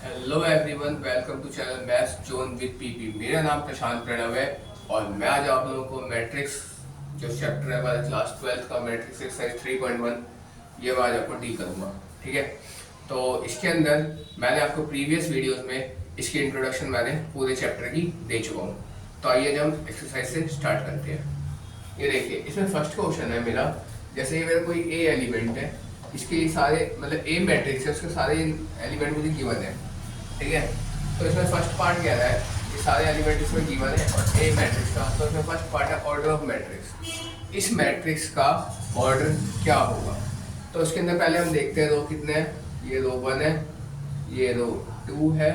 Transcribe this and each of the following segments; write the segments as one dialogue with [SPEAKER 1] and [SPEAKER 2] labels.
[SPEAKER 1] Hello everyone, welcome to channel maths zone with PP. मेरा नाम प्रशांत प्रणव है और मैं आज आप लोगों को मैट्रिक्स जो चैप्टर है हमारा क्लास 12th का मैट्रिक्स एक्सरसाइज 3.1 ये मैं आज आपको डील करूँगा। ठीक है, तो इसके अंदर मैंने आपको प्रीवियस वीडियोस में इसकी इंट्रोडक्शन मैंने पूरे चैप्टर की दे चुका हूँ। तो आइए जब हम एक्सरसाइज से स्टार्ट करते हैं। ये देखिए, इसमें फर्स्ट क्वेश्चन है मेरा, जैसे ये मेरा कोई ए एलिमेंट है, इसके सारे मतलब ए मैट्रिक्स है, उसके सारे एलिमेंट मुझे गिवन है। ठीक है, तो इसमें फर्स्ट पार्ट क्या है, ये सारे एलिमेंट इसमें गिवन है और ए मैट्रिक्स का, तो इसमें फर्स्ट पार्ट है ऑर्डर ऑफ मैट्रिक्स। इस मैट्रिक्स का ऑर्डर क्या होगा, तो उसके अंदर पहले हम देखते हैं रो कितने हैं। ये रो 1 है, ये रो 2 है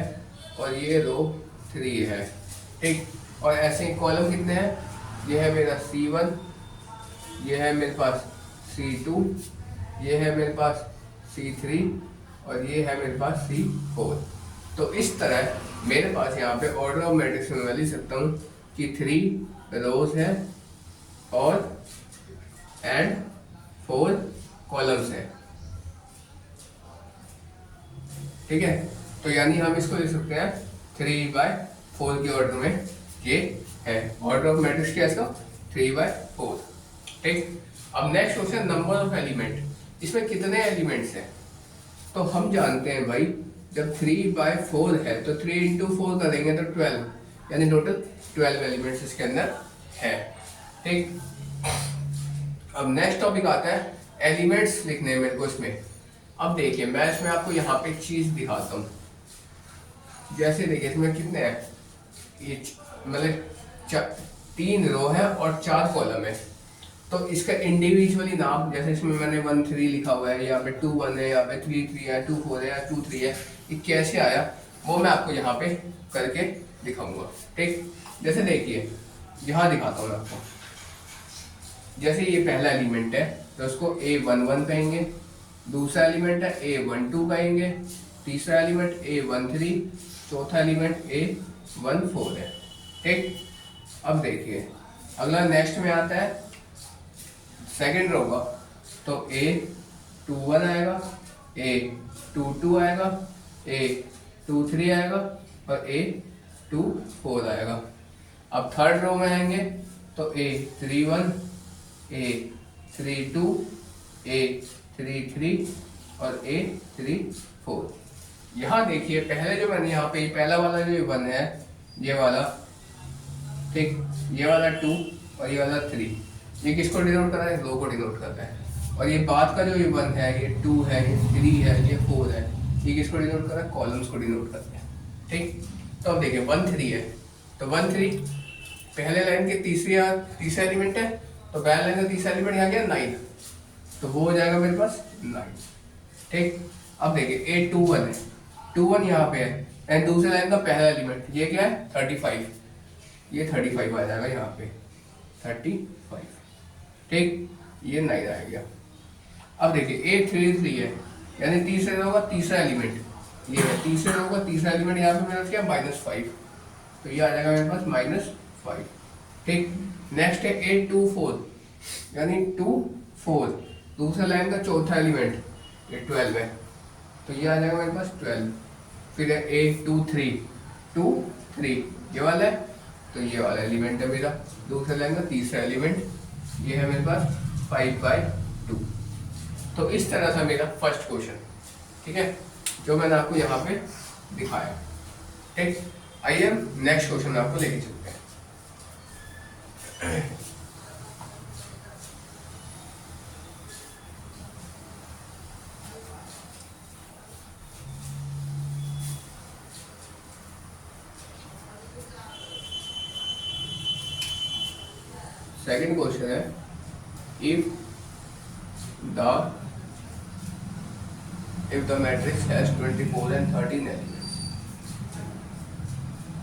[SPEAKER 1] और ये रो 3 है। ठीक, और ऐसे ही कॉलम कितने हैं, ये है मेरा C1, ये है मेरे पास C2, ये है मेरे पास C3 और ये है मेरे पास C4। तो इस तरह मेरे पास यहाँ पे ऑर्डर ऑफ मैट्रिक्स में मैं लिख सकता हूँ कि 3 रोज है और एंड 4 कॉलम्स है। ठीक है, तो यानी हम इसको लिख सकते हैं 3/4 के ऑर्डर में ये है। ऑर्डर ऑफ मैट्रिक्स क्या है इसका, 3/4। ठीक, अब next question, number of element. इसमें कितने एलिमेंट्स हैं, तो हम जानते हैं भाई जब 3/4 है तो 3 इंटू 4 करेंगे तो 12, यानी टोटल 12 एलिमेंट्स इसके अंदर है। ठीक, अब नेक्स्ट टॉपिक आता है एलिमेंट्स लिखने हैं मेरे को इसमें। अब देखिए, मैं इसमें आपको यहाँ पे एक चीज दिखाता हूँ। जैसे देखिए इसमें कितने हैं, ये मतलब 3 रो है और 4 कॉलम है। तो इसका इंडिविजुअली नाम, जैसे इसमें मैंने 1 3 लिखा हुआ है, यहाँ पे 2 1 है, यहाँ पे 3 3 है, 2 4 है या 2 3 है, ये कैसे आया वो मैं आपको यहाँ पे करके दिखाऊंगा। ठीक, जैसे देखिए यहाँ दिखाता हूँ मैं आपको। जैसे ये पहला एलिमेंट है तो उसको A11 कहेंगे, दूसरा एलिमेंट है A12 कहेंगे, तीसरा एलिमेंट A13, चौथा एलिमेंट A14 है। ठीक, अब देखिए अगला नेक्स्ट में आता है सेकेंड रो का, तो A21 आएगा, A22 आएगा, A23 आएगा और A24 आएगा। अब थर्ड रो में आएंगे तो A31, A32, A33 और A34। यहाँ देखिए पहले जो मैंने यहाँ पे पहला वाला जो 1 है, ये वाला, ठीक, ये वाला 2 और ये वाला 3, ये किसको डिनोट कर रहा है, रो को डिनोट करता है। और ये बाद का जो ये 1 है, ये 2 है, ये 3 है, ये 4 है, ये किसको डिनोट कर रहा है, कॉलम्स को डिनोट करते हैं। ठीक, तो अब देखिए 1 3 है, तो 1 3 पहले लाइन के तीसरा एलिमेंट है, तो पहले लाइन का तीसरा एलिमेंट यहाँ गया 9, तो वो हो जाएगा मेरे पास 9। ठीक, अब देखिए A21 है, 21 यहाँ पे है एंड दूसरे लाइन का पहला एलिमेंट ये क्या है 35, ये 35 आ जाएगा यहाँ पे 35। ठीक, ये 9 आ गया। अब देखिए A33 है, यानी तीसरे रो का तीसरा एलिमेंट ये है, तीसरे रो का तीसरा एलिमेंट यहाँ पे मेरा क्या -5, तो ये आ जाएगा मेरे पास -5। ठीक, नेक्स्ट है A24, यानी 2 4, दूसरा लाइन का चौथा एलिमेंट ये 12 है, तो ये आ जाएगा मेरे पास 12। फिर है A23 2 3, ये वाला है, तो ये वाला एलिमेंट है मेरा, दूसरे लाइन का तीसरा एलिमेंट, ये है मेरे पास 5/2। तो इस तरह था मेरा फर्स्ट क्वेश्चन। ठीक है, जो मैंने आपको यहाँ पे दिखाया। ठीक, आइए हम नेक्स्ट क्वेश्चन आपको लेके चलते हैं। सेकंड क्वेश्चन है, if the matrix has 24 and 13 elements,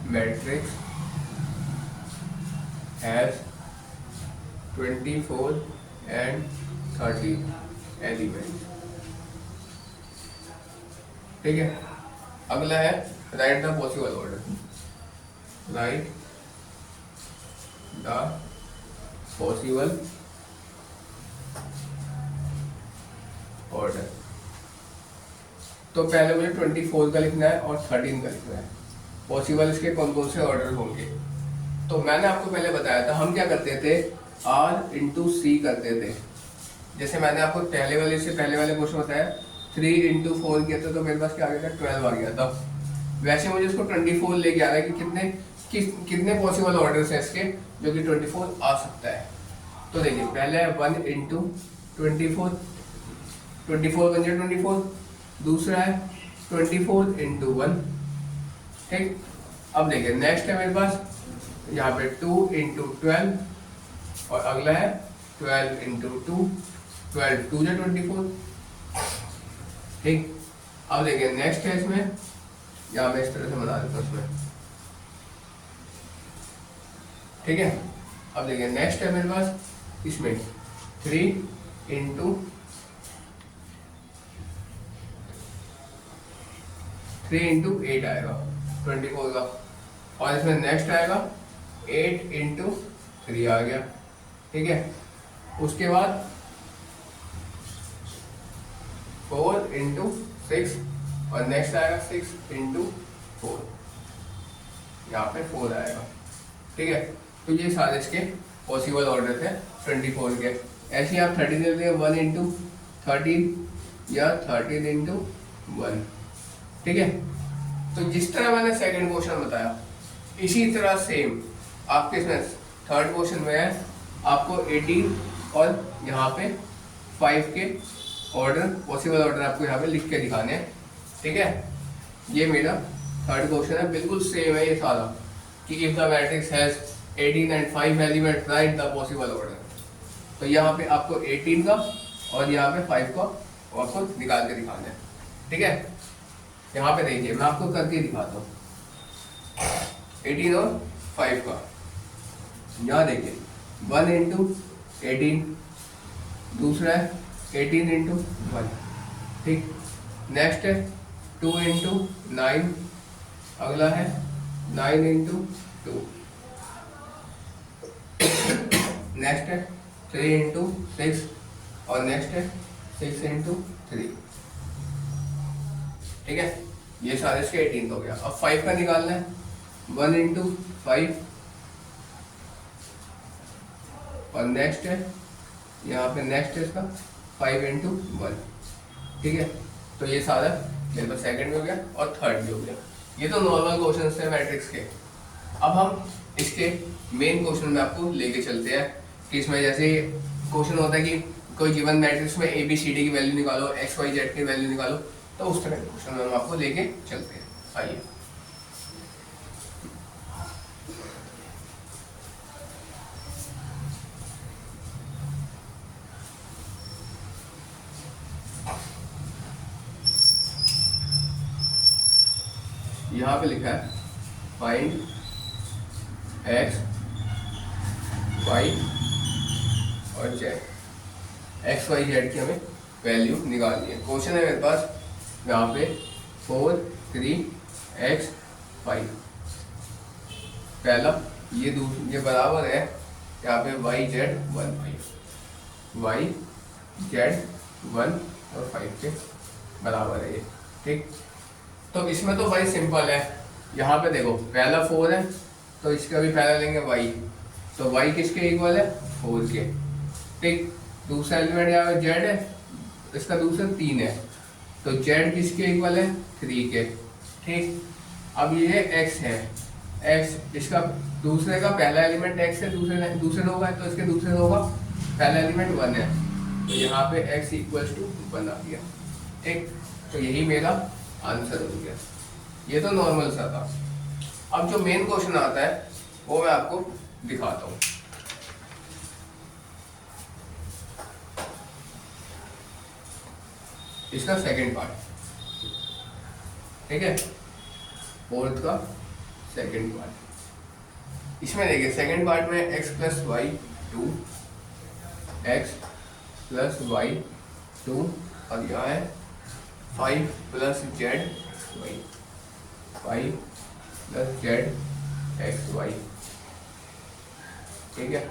[SPEAKER 1] matrix has 24 and 13 elements। ठीक है, अगला है right the possible order, right the possible order. तो पहले मुझे 24 का लिखना है और 13 का लिखना है। पॉसिबल इसके कौन कौन से ऑर्डर होंगे। तो मैंने आपको पहले बताया था हम क्या करते थे, R इंटू सी करते थे। जैसे मैंने आपको पहले वाले क्वेश्चन बताया 3 इंटू 4 किया था तो मेरे पास क्या आ गया था, 12 आ गया था। वैसे मुझे इसको 24 लेके आ रहा है कि कितने पॉसिबल ऑर्डर्स हैं इसके जो कि 24 आ सकता है। तो देखिए पहले है 1 इंटू 24 बन जाए 24। दूसरा है 24 इंटू 1। ठीक, अब देखिए नेक्स्ट है मेरे पास यहाँ पे 2 इंटू 12 और अगला है 12 इंटू 2। 12 2 जा 24। ठीक, अब देखिए नेक्स्ट है इसमें, यहाँ मैं इस तरह से बना देता हूँ इसमें। ठीक है, अब देखिए नेक्स्ट है मेरे पास इसमें 3 इंटू 8 आएगा 24 का। और इसमें नेक्स्ट आएगा 8 इंटू 3 आ गया। ठीक है, उसके बाद 4 इंटू 6 और नेक्स्ट आएगा 6 इंटू 4, यहाँ पे 4 आएगा। ठीक है, तो ये सारे इसके पॉसिबल ऑर्डर थे 24 के। ऐसे ही आप 13 लेते हैं 1 इंटू 13 या 13 इंटू 1। ठीक है, तो जिस तरह मैंने सेकंड क्वेश्चन बताया इसी तरह सेम आपके इसमें थर्ड क्वेश्चन में है आपको 18 और यहाँ पे 5 के ऑर्डर पॉसिबल ऑर्डर आपको यहाँ पे लिख के दिखाने हैं। ठीक है, ये मेरा थर्ड क्वेश्चन है, बिल्कुल सेम है ये सारा कि if the matrix has 18 and 5 element right the possible order. तो यहाँ पे आपको 18 का और यहाँ पे 5 का आपको निकाल के दिखाना है। ठीक है, यहाँ पे देखिए मैं आपको करके दिखाता हूँ 18 और 5 का। यहाँ देखिए 1 इंटू 18, दूसरा है 18 इंटू 1। ठीक, नेक्स्ट है 2 इंटू 9, अगला है 9 इंटू 2, नेक्स्ट है 3 इंटू 6 और नेक्स्ट है 6 इंटू 3। ठीक है, ये सारे इसके 18 हो गया। अब 5 का निकालना है 1 इंटू 5 और नेक्स्ट है यहाँ पे नेक्स्ट है इसका 5 इंटू 1। ठीक है, तो ये सारा मेरे पास सेकंड भी हो गया और थर्ड भी हो गया। ये तो नॉर्मल क्वेश्चन थे मैट्रिक्स के। अब हम इसके मेन क्वेश्चन में आपको लेके चलते हैं कि इसमें जैसे क्वेश्चन होता है कि कोई गिवन मैट्रिक्स में ABCD की वैल्यू निकालो, XYZ की वैल्यू निकालो, तो उस तरह के क्वेश्चन में हम आपको लेके चलते हैं। आइए, यहाँ पे लिखा है फाइंड X, Y और Z। XYZ की हमें वैल्यू निकालनी है। क्वेश्चन है मेरे पास यहाँ पे 4 3 X 5। पहला ये बराबर है यहाँ पे YZ 1 5, YZ 1 और 5 के बराबर है ये। ठीक, तो इसमें तो भाई सिंपल है। यहाँ पे देखो पहला 4 है तो इसका भी पहला लेंगे Y, तो Y किसके इक्वल है 4 के। ठीक, दूसरा एलिमेंट यहाँ पे Z है, इसका दूसरा 3 है तो Z किसके इक्वल है 3 के। ठीक, अब ये X है, X इसका दूसरे का पहला एलिमेंट X है, दूसरे रो का है तो इसके दूसरे रो का पहला एलिमेंट 1 है, तो यहाँ पे X इक्वल्स टू 1 आ गया। ठीक, तो यही मेरा आंसर हो गया। ये तो नॉर्मल सा था। अब जो मेन क्वेश्चन आता है वो मैं आपको दिखाता हूँ। इसका सेकंड पार्ट, ठीक है, फोर्थ का सेकंड पार्ट। इसमें देखिए सेकंड पार्ट में x plus y 2, x plus y 2 और यहाँ है 5 plus z y, 5 plus z x y. ठीक है,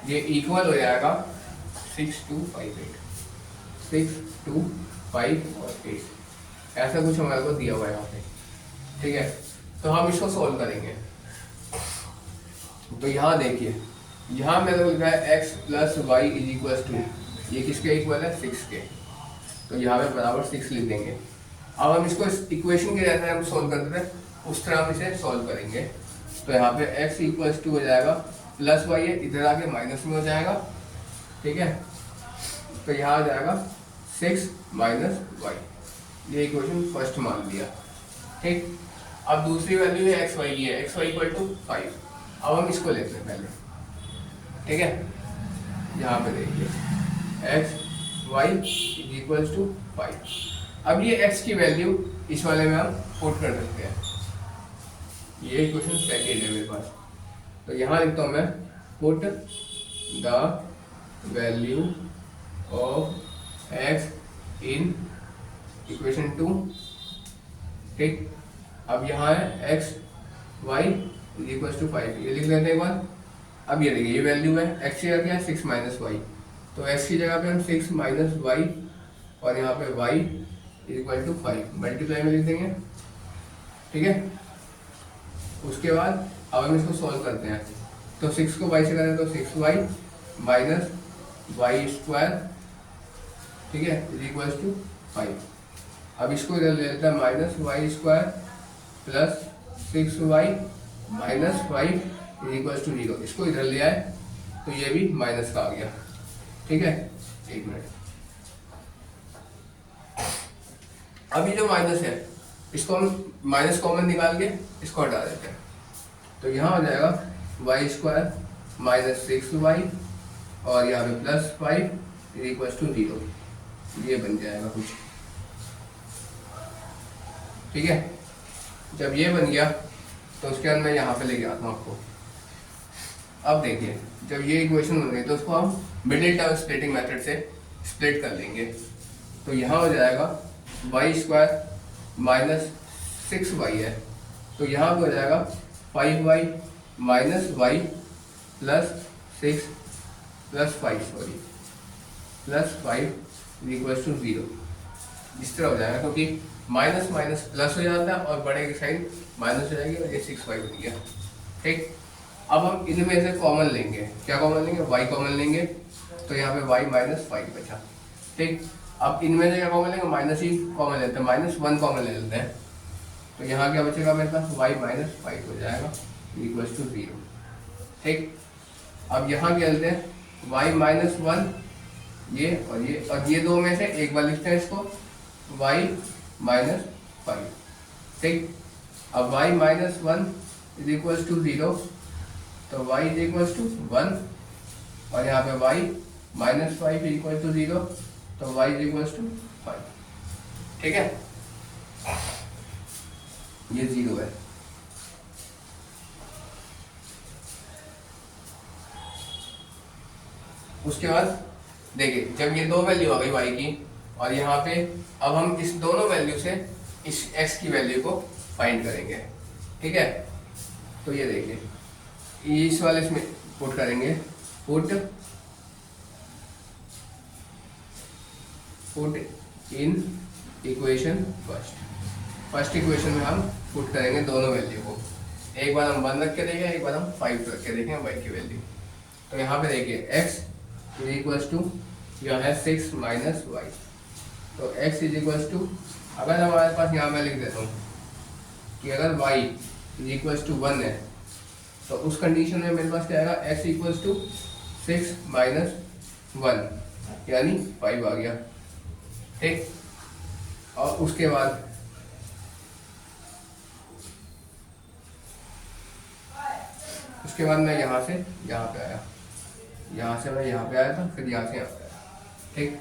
[SPEAKER 1] ये इक्वल हो जाएगा 6 2 5 8, 6 2 5 और 8। ऐसा कुछ हमारे को दिया हुआ है यहाँ पे, ठीक है। तो हम इसको सोल्व करेंगे। तो यहाँ देखिए, यहाँ मेरे को लिखा है x plus y is equal to, ये किसके इक्वल है 6 के, तो यहाँ पे बराबर 6 लिख देंगे। अब हम इसको इस इक्वेशन के जैसे हम सोल्व करते थे उस तरह हम इसे सोल्व करेंगे। तो यहाँ पे x इक्वल टू हो जाएगा प्लस वाई है, इधर आके माइनस में हो जाएगा, ठीक है। तो यहाँ आ जाएगा 6 माइनस वाई, ये इक्वेशन फर्स्ट मान लिया, ठीक। अब दूसरी वैल्यू है एक्स वाई की है, एक्स वाई इक्वल टू 5। अब हम इसको लेते हैं पहले, ठीक है। यहाँ पे देखिए x y is equal to 5। अब ये x की वैल्यू इस वाले में हम पुट कर सकते हैं, ये इक्वेशन सेकेंड है मेरे पास। तो यहाँ लिखता हूँ मैं put the value of x in equation 2, ठीक। अब यहाँ है x y is equal to 5, ये लिख लेते हैं एक बार। अब ये देखिए ये वैल्यू है x की जगह क्या है 6 माइनस वाई, तो x की जगह पे हम 6 माइनस वाई और यहाँ पे y is equal to 5 multiply में लिख देंगे, ठीक है। उसके बाद अब हम इसको सॉल्व करते हैं। तो 6 को y से करें तो 6y माइनस वाई स्क्वायर, ठीक है, इज इक्वल टू 5। अब इसको इधर ले लेते हैं minus y square plus 6y minus 5 is equal to 0, इसको इधर ले आए तो ये भी माइनस का आ गया, ठीक है। एक मिनट, अब ये जो माइनस है इसको हम माइनस कॉमन निकाल के इसको हटा देते हैं। तो यहाँ हो जाएगा वाई स्क्वायर माइनस 6y और यहाँ पे प्लस 5 इज इक्वल टू 0, ये बन जाएगा कुछ, ठीक है। जब ये बन गया तो उसके बाद मैं यहाँ पे लेके आता हूँ आपको। अब देखिए जब ये इक्वेशन बन गई तो उसको हम मिडिल टर्म स्प्लिटिंग मेथड से स्प्लिट कर लेंगे। तो यहाँ हो जाएगा वाई स्क्वायर माइनस 6y है, तो यहाँ पे हो जाएगा 5y minus y plus 6 plus 5 sorry plus 5 equal to 0, इस तरह हो जाएगा क्योंकि माइनस माइनस प्लस हो जाता है और बड़े की साइड माइनस हो जाएगी और ये 6y बन गया, ठीक। अब हम इनमें से कॉमन लेंगे, क्या कॉमन लेंगे y कॉमन लेंगे, तो यहाँ पे y माइनस 5 बचा, ठीक। अब इनमें से क्या कॉमन लेंगे, माइनस ही कॉमन लेते हैं, माइनस 1 कॉमन ले लेते हैं। तो यहाँ क्या बचेगा मेरे पास y माइनस 5 हो जाएगा इक्वल टू 0, ठीक। अब यहाँ क्या लेते हैं y माइनस 1 ये और ये दो में से एक बार लिखते हैं इसको y माइनस 5, ठीक। अब y minus 1 is equal to 0, तो y इज इक्वल टू 1 और यहाँ पे y minus 5 is equal to 0, तो y इज इक्वल टू 5, ठीक है। ये 0 है। उसके बाद देखिए जब ये दो वैल्यू आ गई y की और यहाँ पे अब हम इस दोनों वैल्यू से इस x की वैल्यू को फाइंड करेंगे, ठीक है। तो ये देखिए इस वाले इसमें पुट करेंगे, put in equation first equation में हम पुट करेंगे दोनों वैल्यू को, एक बार हम 1 रख के देखें, एक बार हम 5 रख के देखें y की वैल्यू। तो यहाँ पे देखिए x इज इक्वल टू यह है 6 माइनस वाई, तो x इज इक्वल टू अगर हमारे पास यहाँ मैं लिख देता हूँ कि अगर y इज इक्वल टू 1 है तो उस कंडीशन में मेरे पास क्या आएगा x इक्वल टू 6 माइनस 1 यानी 5 आ गया, ठीक। और उसके बाद मैं यहाँ से यहाँ पे आया, यहाँ से मैं यहाँ पे आया था, फिर यहाँ से यहाँ पे आया, ठीक।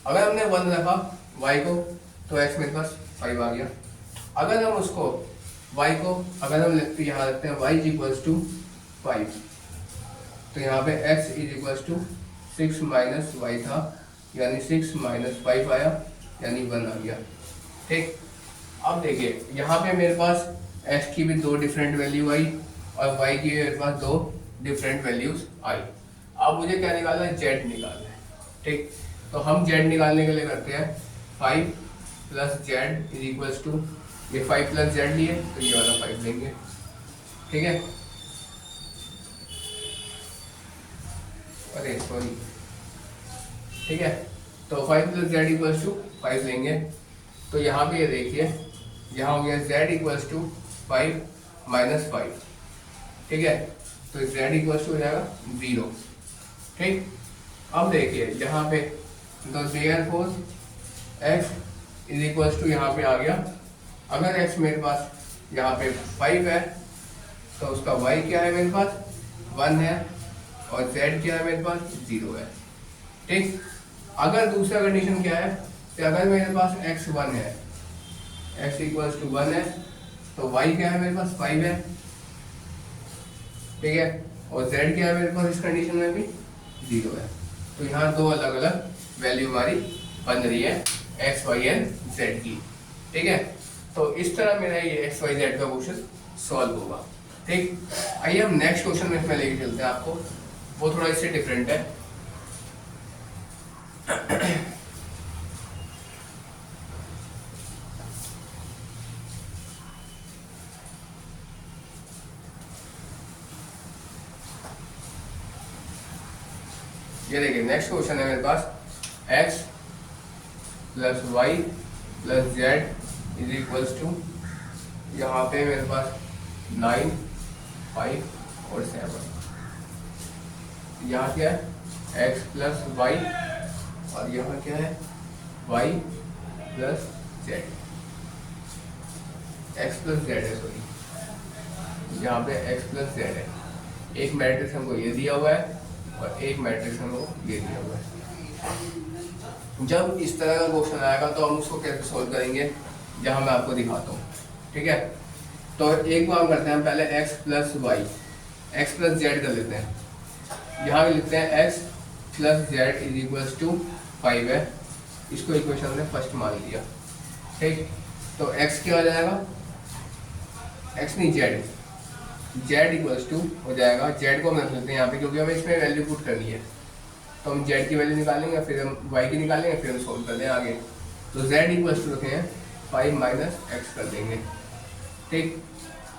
[SPEAKER 1] अगर हमने 1 रखा y को तो x मेरे पास 5 आ गया। अगर हम उसको y को अगर हम यहाँ रखते हैं y इज इक्वल टू 5, तो यहाँ पे x is equal to 6 minus y था यानी 6 माइनस 5 आया यानी 1 आ गया, ठीक। अब देखिए यहाँ पे मेरे पास x की भी 2 डिफरेंट वैल्यू आई और y की मेरे पास 2 डिफरेंट वैल्यूज आई। अब मुझे क्या निकालना है, z निकालना है, ठीक। तो हम z निकालने के लिए करते हैं 5 plus Z is equals to, ये 5 प्लस जेड लिए तो ये वाला 5 लेंगे, ठीक है। अरे सॉरी, ठीक है। तो 5 प्लस जेड इक्वल्स टू 5 लेंगे। तो यहाँ पे ये देखिए, यहाँ हो गया जेड इक्वल्स टू 5 माइनस 5, ठीक है। तो जेड इक्वल्स टू हो जाएगा 0, ठीक। अब देखिए यहाँ पे तो therefore x is equals to यहाँ पे आ गया, अगर एक्स मेरे पास यहाँ पे 5 है तो उसका वाई क्या है मेरे पास 1 है, और जेड क्या है मेरे पास 0 है, ठीक। अगर दूसरा कंडीशन क्या है कि अगर मेरे पास एक्स 1 है, एक्स इक्वल्स टू 1 है, तो वाई क्या है मेरे पास 5 है, ठीक है, और जेड क्या है मेरे पास इस कंडीशन में भी 0 है। तो यहाँ दो अलग अलग वैल्यू हमारी बन रही है एक्स वाई एंड जेड की, ठीक है। तो इस तरह मेरा ये एक्स वाई जेड का क्वेश्चन सॉल्व होगा, ठीक। आइए हम नेक्स्ट क्वेश्चन में इसमें लेके चलते हैं आपको, वो थोड़ा इससे डिफरेंट है। ये देखिए नेक्स्ट क्वेश्चन है मेरे पास, x plus y plus Z is equals to, यहाँ पे मेरे पास 9, 5 और 7। यहाँ क्या है x प्लस वाई, और यहाँ क्या है y plus Z, x plus z है, सॉरी यहाँ पे x प्लस जेड है। एक मैट्रिक्स हमको ये दिया हुआ है और एक मैट्रिक्स हमको ये दिया हुआ है। जब इस तरह का क्वेश्चन आएगा तो हम उसको कैसे सॉल्व करेंगे, जहाँ मैं आपको दिखाता हूँ, ठीक है। तो एक बार करते हैं, हम पहले x plus y, x plus z कर लेते हैं। यहाँ भी लिखते हैं x plus Z is equals to 5 है, इसको इक्वेशन हमने फर्स्ट मान लिया, ठीक। तो x क्या हो जाएगा, x नहीं जेड, जेड इक्वल्स टू हो जाएगा, जेड को हम रख लेते हैं यहाँ पे क्योंकि हमें इसमें वैल्यू पुट करनी है। तो हम जेड की वैल्यू निकालेंगे, फिर हम वाई की निकालेंगे, फिर हम सोल्व कर दें आगे। तो जेड इक्वल्स टू रखे हैं 5 माइनस एक्स कर देंगे, ठीक।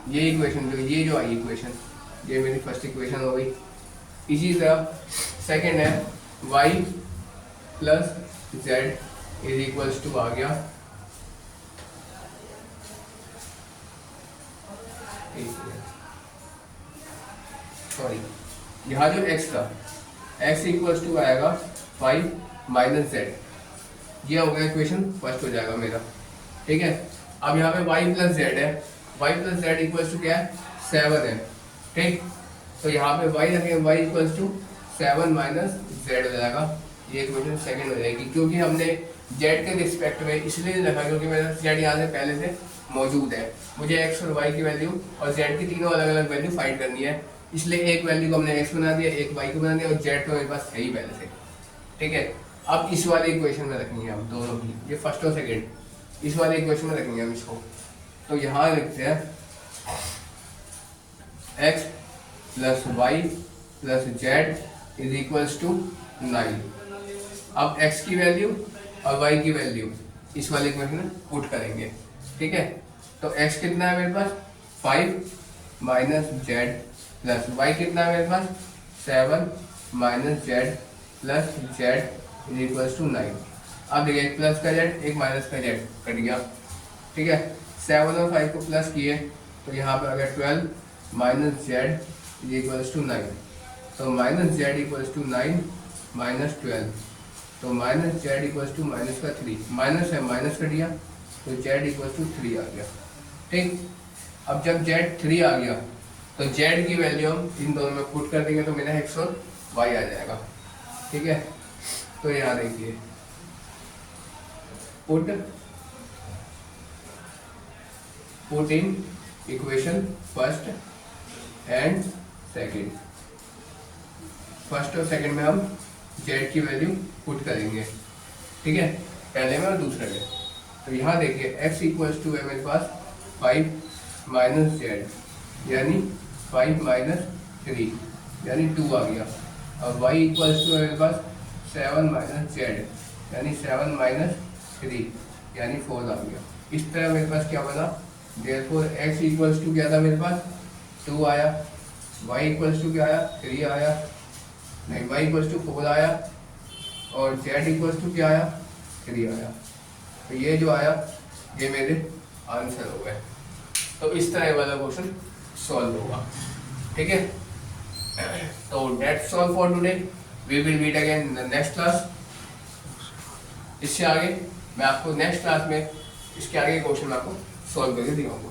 [SPEAKER 1] ये इक्वेशन ये जो आई इक्वेशन, ये मेरी फर्स्ट इक्वेशन हो गई। इसी तरह सेकेंड है Y plus Z is equals to आ गया, सॉरी यहाँ जो x था, x इक्वल्स टू आएगा 5 माइनस जेड, ये हो गया इक्वेशन फर्स्ट हो जाएगा मेरा, ठीक है। अब यहाँ पे y प्लस जेड है, y plus z equals to क्या है 7 है, ठीक। तो यहाँ पे y रखेंगे, y equals to 7 minus z हो जाएगा, ये इक्वेशन सेकंड हो जाएगी। क्योंकि हमने z के रिस्पेक्ट में इसलिए रखा क्योंकि मेरा z यहाँ से पहले से मौजूद है, मुझे x और y की वैल्यू और z की तीनों अलग अलग वैल्यू फाइंड करनी है, इसलिए एक वैल्यू को हमने x बना दिया, एक y को बना दिया, और z तो मेरे पास है ही पहले से, ठीक है। अब इस वाले इक्वेशन में रखेंगे हम दोनों की, ये फर्स्ट और सेकेंड, इस वाले इक्वेशन में रखेंगे हम इसको। तो यहाँ लिखते हैं x plus y plus Z is equals to 9। अब x की वैल्यू और y की वैल्यू इस वाले इक्वेशन में पुट करेंगे, ठीक है। तो x कितना है मेरे पास 5 माइनस जेड प्लस y कितना है मेरे पास 7 minus z plus Z is equals to 9। अब देखिए एक प्लस का जेड एक माइनस का जेड कट गया, ठीक है। 7 और 5 को प्लस किए तो यहाँ पे आ गया 12 minus Z is equals to 9। तो minus Z equals to 9 minus 12, तो minus Z equals to minus का 3, माइनस है माइनस कट गया तो जेड इक्वल्स टू 3 आ गया, ठीक। अब जब जेड 3 आ गया तो जेड की वैल्यू हम इन दोनों में पुट कर देंगे तो मेरा एक्स और वाई आ जाएगा, ठीक है। तो यहाँ देखिए put in equation first and second, first और सेकंड में हम जेड की वैल्यू पुट करेंगे, ठीक है, पहले में और दूसरे में। तो यहाँ देखिए x इक्वल्स टू है मेरे पास 5 माइनस जेड यानी 5 माइनस 3 यानी 2 आ गया, और y इक्वल्स टू है मेरे पास 7 माइनस जेड यानी 7 माइनस 3 यानी 4 आ गया। इस तरह मेरे पास क्या बना, देयरफॉर x इक्वल्स टू क्या था मेरे पास 2 आया, y इक्वल्स टू क्या आया 3 आया, नहीं y इक्वल्स टू 4 आया और z इक्वल्स टू क्या आया 3 आया। तो ये जो आया ये मेरे आंसर हो गए। तो इस तरह वाला क्वेश्चन सॉल्व होगा, ठीक है। तो that's all for today, we will meet again in the next class. इससे आगे मैं आपको नेक्स्ट क्लास में इसके आगे क्वेश्चन आपको सॉल्व करके दिखाऊंगा।